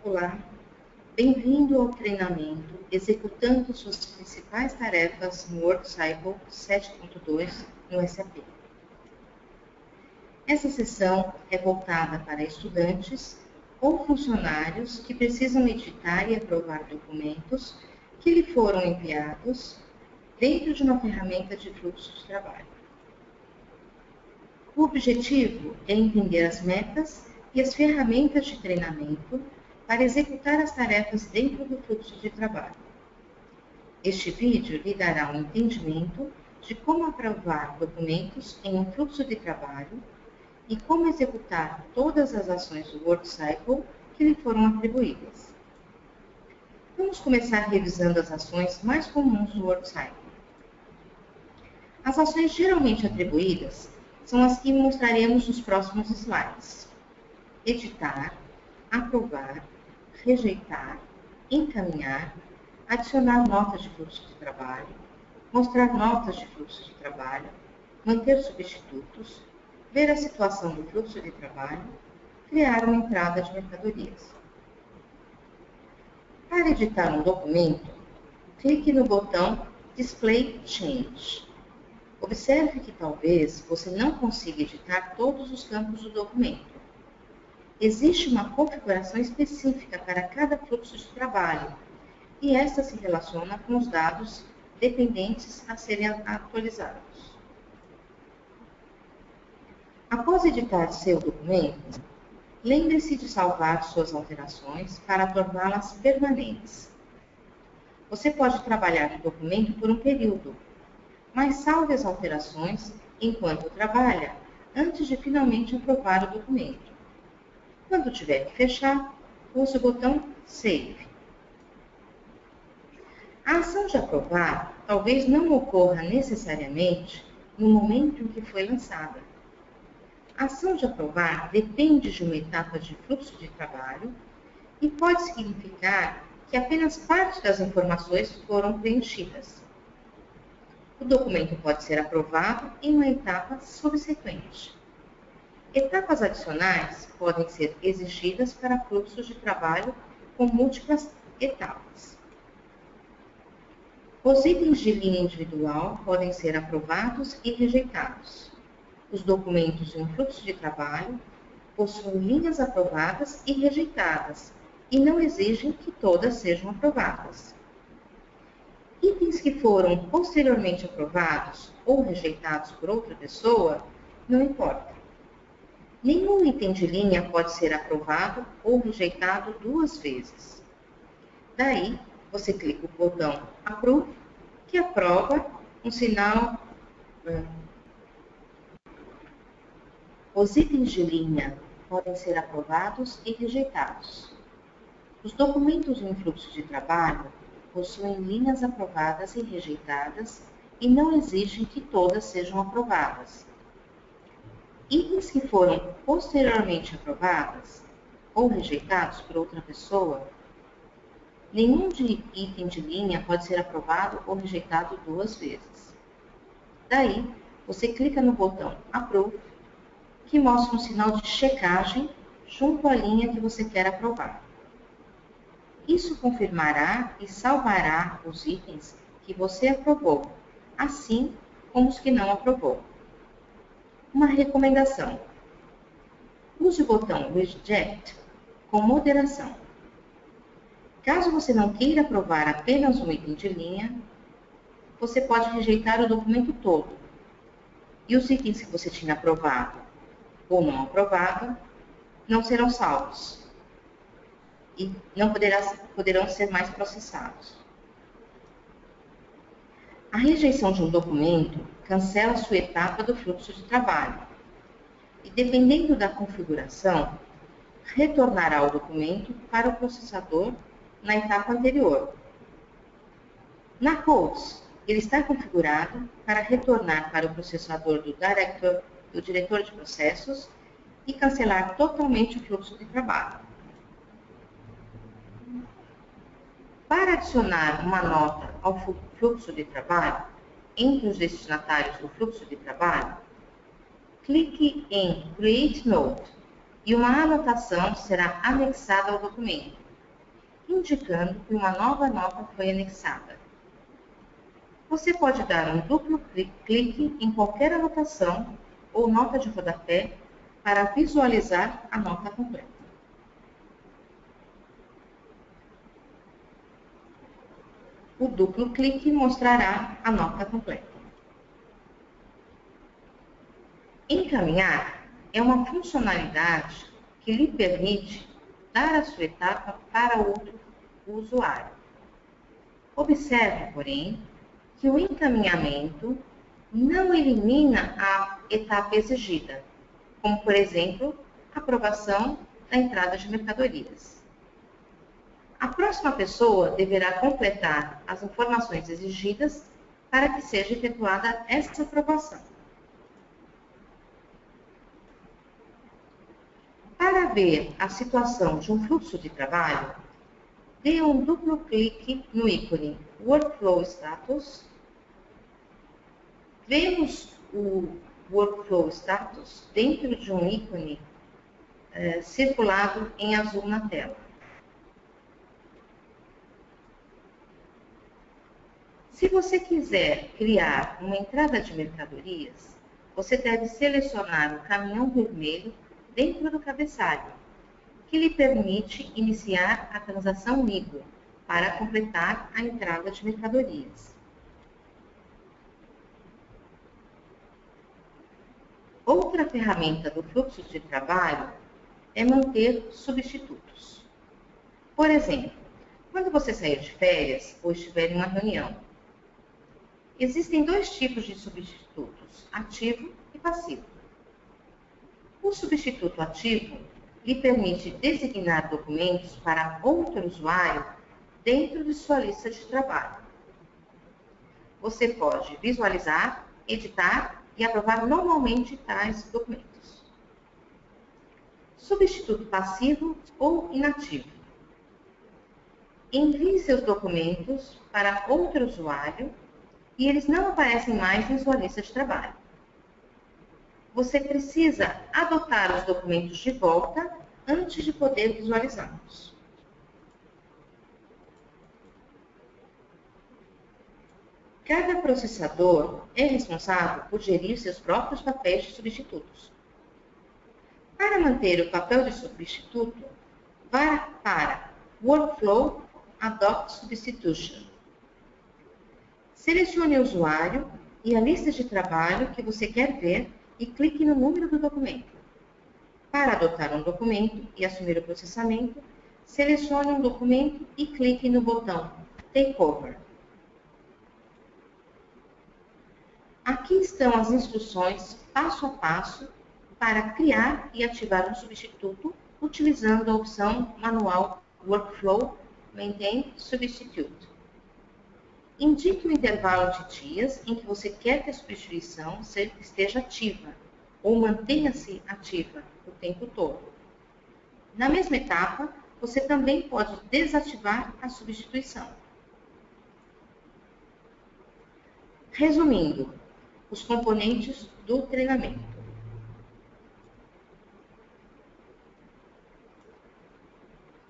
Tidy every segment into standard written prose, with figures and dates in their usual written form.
Olá, bem-vindo ao treinamento Executando suas principais tarefas no WorkCycle 7.2 no SAP. Essa sessão é voltada para estudantes ou funcionários que precisam editar e aprovar documentos que lhe foram enviados dentro de uma ferramenta de fluxo de trabalho. O objetivo é entender as metas e as ferramentas de treinamento para executar as tarefas dentro do fluxo de trabalho. Este vídeo lhe dará um entendimento de como aprovar documentos em um fluxo de trabalho e como executar todas as ações do WorkCycle que lhe foram atribuídas. Vamos começar revisando as ações mais comuns do WorkCycle. As ações geralmente atribuídas são as que mostraremos nos próximos slides: editar, aprovar, rejeitar, encaminhar, adicionar notas de fluxo de trabalho, mostrar notas de fluxo de trabalho, manter substitutos, ver a situação do fluxo de trabalho, criar uma entrada de mercadorias. Para editar um documento, clique no botão Display Change. Observe que talvez você não consiga editar todos os campos do documento. Existe uma configuração específica para cada fluxo de trabalho, e esta se relaciona com os dados dependentes a serem atualizados. Após editar seu documento, lembre-se de salvar suas alterações para torná-las permanentes. Você pode trabalhar no documento por um período, mas salve as alterações enquanto trabalha, antes de finalmente aprovar o documento. Quando tiver que fechar, use o botão Save. A ação de aprovar talvez não ocorra necessariamente no momento em que foi lançada. A ação de aprovar depende de uma etapa de fluxo de trabalho e pode significar que apenas parte das informações foram preenchidas. O documento pode ser aprovado em uma etapa subsequente. Etapas adicionais podem ser exigidas para fluxos de trabalho com múltiplas etapas. Os itens de linha individual podem ser aprovados e rejeitados. Os documentos em um fluxo de trabalho possuem linhas aprovadas e rejeitadas e não exigem que todas sejam aprovadas. Itens que foram posteriormente aprovados ou rejeitados por outra pessoa não importa. Nenhum item de linha pode ser aprovado ou rejeitado duas vezes. Daí, você clica no botão Approve, que aprova um sinal. Os itens de linha podem ser aprovados e rejeitados. Os documentos em fluxo de trabalho possuem linhas aprovadas e rejeitadas e não exigem que todas sejam aprovadas. Itens que foram posteriormente aprovados ou rejeitados por outra pessoa, nenhum item de linha pode ser aprovado ou rejeitado duas vezes. Daí, você clica no botão Approve, que mostra um sinal de checagem junto à linha que você quer aprovar. Isso confirmará e salvará os itens que você aprovou, assim como os que não aprovou. Uma recomendação: use o botão Reject com moderação. Caso você não queira aprovar apenas um item de linha, você pode rejeitar o documento todo. E os itens que você tinha aprovado ou não aprovado não serão salvos e não poderão ser mais processados. A rejeição de um documento cancela sua etapa do fluxo de trabalho e, dependendo da configuração, retornará o documento para o processador na etapa anterior. Na Codes, ele está configurado para retornar para o processador do diretor de processos e cancelar totalmente o fluxo de trabalho. Para adicionar uma nota ao fluxo de trabalho entre os destinatários do fluxo de trabalho, clique em Create Note e uma anotação será anexada ao documento, indicando que uma nova nota foi anexada. Você pode dar um duplo clique em qualquer anotação ou nota de rodapé para visualizar a nota completa. O duplo clique mostrará a nota completa. Encaminhar é uma funcionalidade que lhe permite dar a sua etapa para outro usuário. Observe, porém, que o encaminhamento não elimina a etapa exigida, como, por exemplo, a aprovação da entrada de mercadorias. A próxima pessoa deverá completar as informações exigidas para que seja efetuada essa aprovação. Para ver a situação de um fluxo de trabalho, dê um duplo clique no ícone Workflow Status. Vemos o Workflow Status dentro de um ícone circulado em azul na tela. Se você quiser criar uma entrada de mercadorias, você deve selecionar o caminhão vermelho dentro do cabeçalho, que lhe permite iniciar a transação MIGO para completar a entrada de mercadorias. Outra ferramenta do fluxo de trabalho é manter substitutos. Por exemplo, quando você sair de férias ou estiver em uma reunião, existem dois tipos de substitutos, ativo e passivo. O substituto ativo lhe permite designar documentos para outro usuário dentro de sua lista de trabalho. Você pode visualizar, editar e aprovar normalmente tais documentos. Substituto passivo ou inativo. Envie seus documentos para outro usuário e eles não aparecem mais em sua lista de trabalho. Você precisa adotar os documentos de volta antes de poder visualizá-los. Cada processador é responsável por gerir seus próprios papéis de substitutos. Para manter o papel de substituto, vá para Workflow Adopt Substitution. Selecione o usuário e a lista de trabalho que você quer ver e clique no número do documento. Para adotar um documento e assumir o processamento, selecione um documento e clique no botão Take Over. Aqui estão as instruções passo a passo para criar e ativar um substituto utilizando a opção manual Workflow Maintain Substitute. Indique o intervalo de dias em que você quer que a substituição esteja ativa ou mantenha-se ativa o tempo todo. Na mesma etapa, você também pode desativar a substituição. Resumindo, os componentes do treinamento.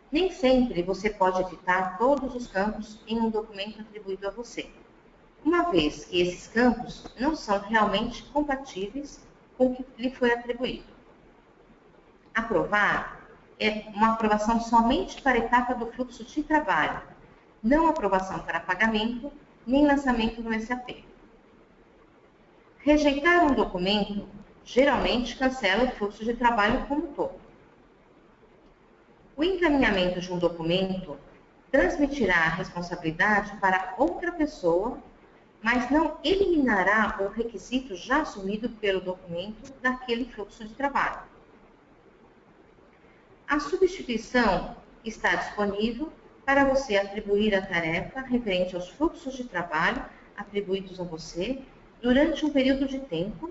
Nem sempre você pode editar todos os campos em um documento atribuído a você, uma vez que esses campos não são realmente compatíveis com o que lhe foi atribuído. Aprovar é uma aprovação somente para a etapa do fluxo de trabalho, não aprovação para pagamento nem lançamento no SAP. Rejeitar um documento geralmente cancela o fluxo de trabalho como um todo. O encaminhamento de um documento transmitirá a responsabilidade para outra pessoa, mas não eliminará o requisito já assumido pelo documento daquele fluxo de trabalho. A substituição está disponível para você atribuir a tarefa referente aos fluxos de trabalho atribuídos a você durante um período de tempo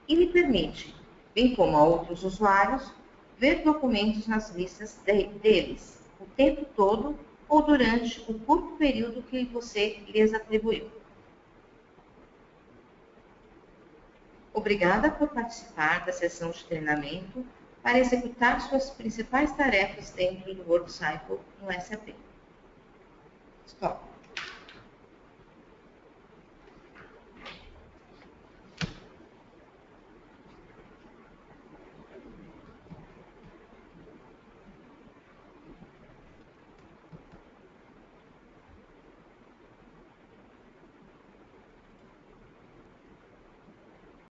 e lhe permite, bem como a outros usuários, ver documentos nas listas deles o tempo todo ou durante o curto período que você lhes atribuiu. Obrigada por participar da sessão de treinamento para executar suas principais tarefas dentro do WorkCycle no SAP. Stop.